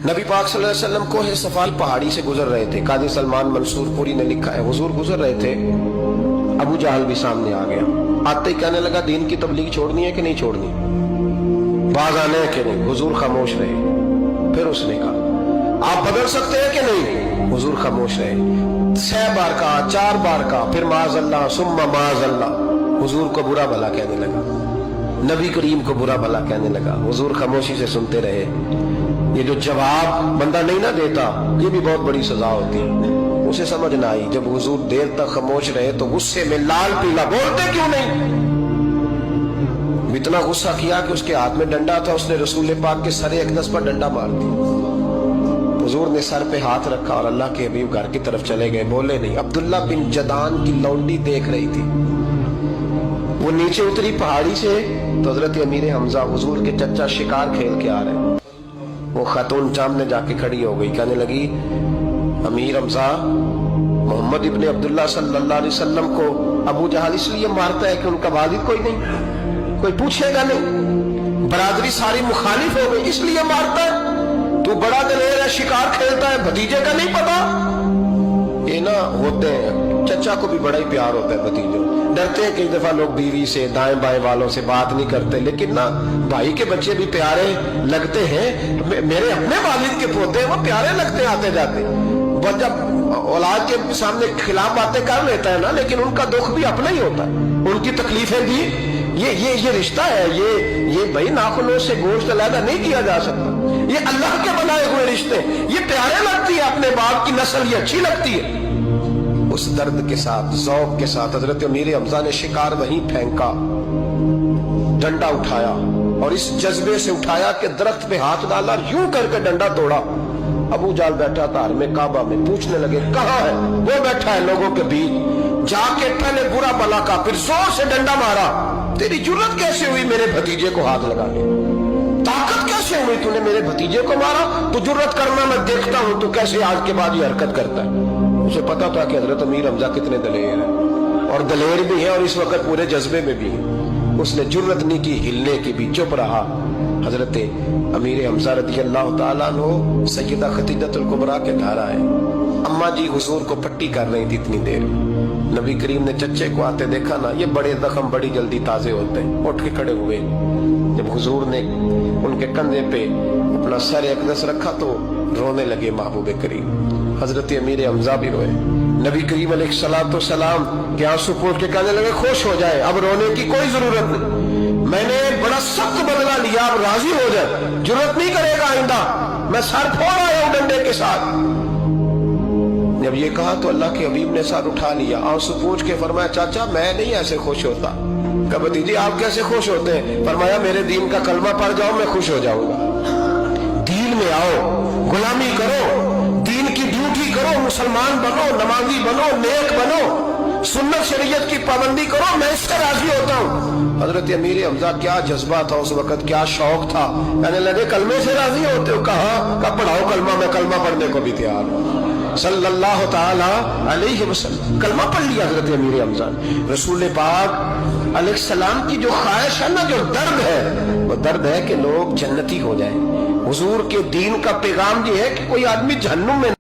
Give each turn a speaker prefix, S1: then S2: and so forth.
S1: नबी पाक सल्लल्लाहु अलैहि वसल्लम को है सफा पहाड़ी से गुजर रहे थे। काजी सलमान मंसूरपुरी ने लिखा है, हुजूर गुजर रहे थे, अबू जहल भी सामने आ गया। आते ही कहने लगा, दीन की तबलीग छोड़नी है कि नहीं छोड़नी, बाज आने है कि नहीं। हुजूर खामोश रहे। फिर उसने कहा, आप बदल सकते हैं कि नहीं। हुजूर खामोश रहे। 6 बार कहा, 4 बार कहा, फिर माज़अल्लाह सुम्मा माज़अल्लाह। हुजूर को बुरा भला कहने लगा, नबी करीम को बुरा भला कहने लगा। हुजूर खामोशी से सुनते रहे। ये जो जवाब बंदा नहीं ना देता, ये भी बहुत बड़ी सजा होती है। उसे समझ ना आई। जब हुजूर देर तक खामोश रहे तो गुस्से में लाल पीला, बोलते क्यों नहीं। इतना गुस्सा किया कि उसके हाथ में डंडा था, उसने रसूल पाक के सरे अक़दस पर डंडा मार दिया। हुजूर ने सर पे हाथ रखा और अल्लाह के हबीब घर की तरफ चले गए, बोले नहीं। अब्दुल्ला बिन जदान की लौंडी देख रही थी। वो नीचे उतरी पहाड़ी से तो हजरत अमीर हमजा हुजूर के चचा शिकार खेल के आ रहे। वो खातून सामने जाके खड़ी हो गई, कहने लगी, अमीर हमजा, मोहम्मद इब्ने अब्दुल्ला सल्लल्लाहु अलैहि वसल्लम को अबू जहल इसलिए मारता है कि उनका वालिद कोई नहीं, कोई पूछेगा नहीं, बरादरी सारी मुखालिफ हो गई, इसलिए मारता है। तू बड़ा दलेर है, शिकार खेलता है, भतीजे का नहीं पता। ये ना होते हैं, चचा को भी बड़ा ही प्यार होता है भतीजों। डरते हैं कई दफा लोग बीवी से, दाएं बाएं वालों से बात नहीं करते, लेकिन ना भाई के बच्चे भी प्यारे लगते हैं। मेरे अपने वालिद के पोते हैं, वो प्यारे लगते हैं आते जाते। बस जब औलाद के सामने खिलाफ बातें कर लेता है ना, लेकिन उनका दुख भी अपना ही होता है, उनकी तकलीफें भी। ये रिश्ता है, ये भाई नाखूनों से गोश्त अलग नहीं किया जा सकता। ये अल्लाह के बनाए हुए रिश्ते, ये प्यारे लगती है, अपने बाप की नस्ल ये अच्छी लगती है। उस दर्द के साथ, ज़ौक़ के साथ हजरत अमीर हमजा ने शिकार वहीं फेंका, डंडा उठाया और इस जज्बे से उठाया कि दरख्त पे हाथ डाला, यूं करके डंडा तोड़ा। अबू जाल बैठा था में काबा में, पूछने लगे कहाँ है। वो बैठा है लोगों के बीच। जाके पहले बुरा भला का, फिर जोर से डंडा मारा। तेरी जुर्रत कैसे हुई मेरे भतीजे को हाथ लगाने, ताकत कैसे हुई तूने मेरे भतीजे को मारा। तू जुर्रत करना मैं देखता हूं, तू कैसे आज के बाद ये हरकत करता है। उसे पता था कि हजरत अमीर हमजा कितने दलेर हैं, और दलेर भी है और इस वक्त पूरे जज्बे में भी है। उसने जुर्रत नहीं की हिलने की भी, चुप रहा। हजरत अमीर हमजा रज़ी अल्लाह तआला अन्हु सैयदा खदीजतुल कुबरा के घर आए। अम्मा जी हुजूर को पट्टी कर रही थी इतनी देर। नबी करीम ने चच्चे को आते देखा ना, ये बड़े जख्म बड़ी जल्दी ताजे होते हैं। उठ के खड़े हुए। जब हुजूर ने उनके कंधे पे अपना सर अक़दस रखा तो रोने लगे महबूब करीम। हजरत अमीर हमजा भी रोए। नबी करीम अलैहिस्सलातु वस्सलाम के आंसू पोंछ के कहने लगे, खुश हो जाए, अब रोने की कोई जरूरत नहीं, मैंने बड़ा सख्त बदला लिया, अब राजी हो जाए, जरूरत नहीं करेगा आइंदा, मैं सर फोड़ आया हूं डंडे के साथ। जब ये कहा तो अल्लाह के हबीब ने सर उठा लिया, आंसू पोंछ के फरमाया, चाचा मैं नहीं ऐसे खुश होता। कहा भतीजी आप कैसे खुश होते हैं। फरमाया, मेरे दीन का कलमा पढ़ जाओ, मैं खुश हो जाऊंगा। दीन में आओ, गुलामी करो, दीन की ड्यूटी करो, मुसलमान बनो, नमाजी बनो, नेक बनो, सुन्नत शरीयत की पाबंदी करो, मैं इससे राजी होता हूँ। हजरत अमीर हमजा क्या जज्बा था उस वक्त, क्या शौक था। कहने लगे, कलमे से राजी होते हो। कहा पढ़ाओ कलमा, मैं कलमा पढ़ने को भी तैयार हूँ। सल्लल्लाहु ताला अलैहि वसल्लम कलमा पढ़ लिया हजरत अमीर हमजा। रसूल पाक अलैहिस्सलाम की जो ख्वाहिश है ना, जो दर्द है, वो दर्द है कि लोग जन्नती हो जाएं। हुजूर के दीन का पैगाम ये है कि कोई आदमी जहन्नुम में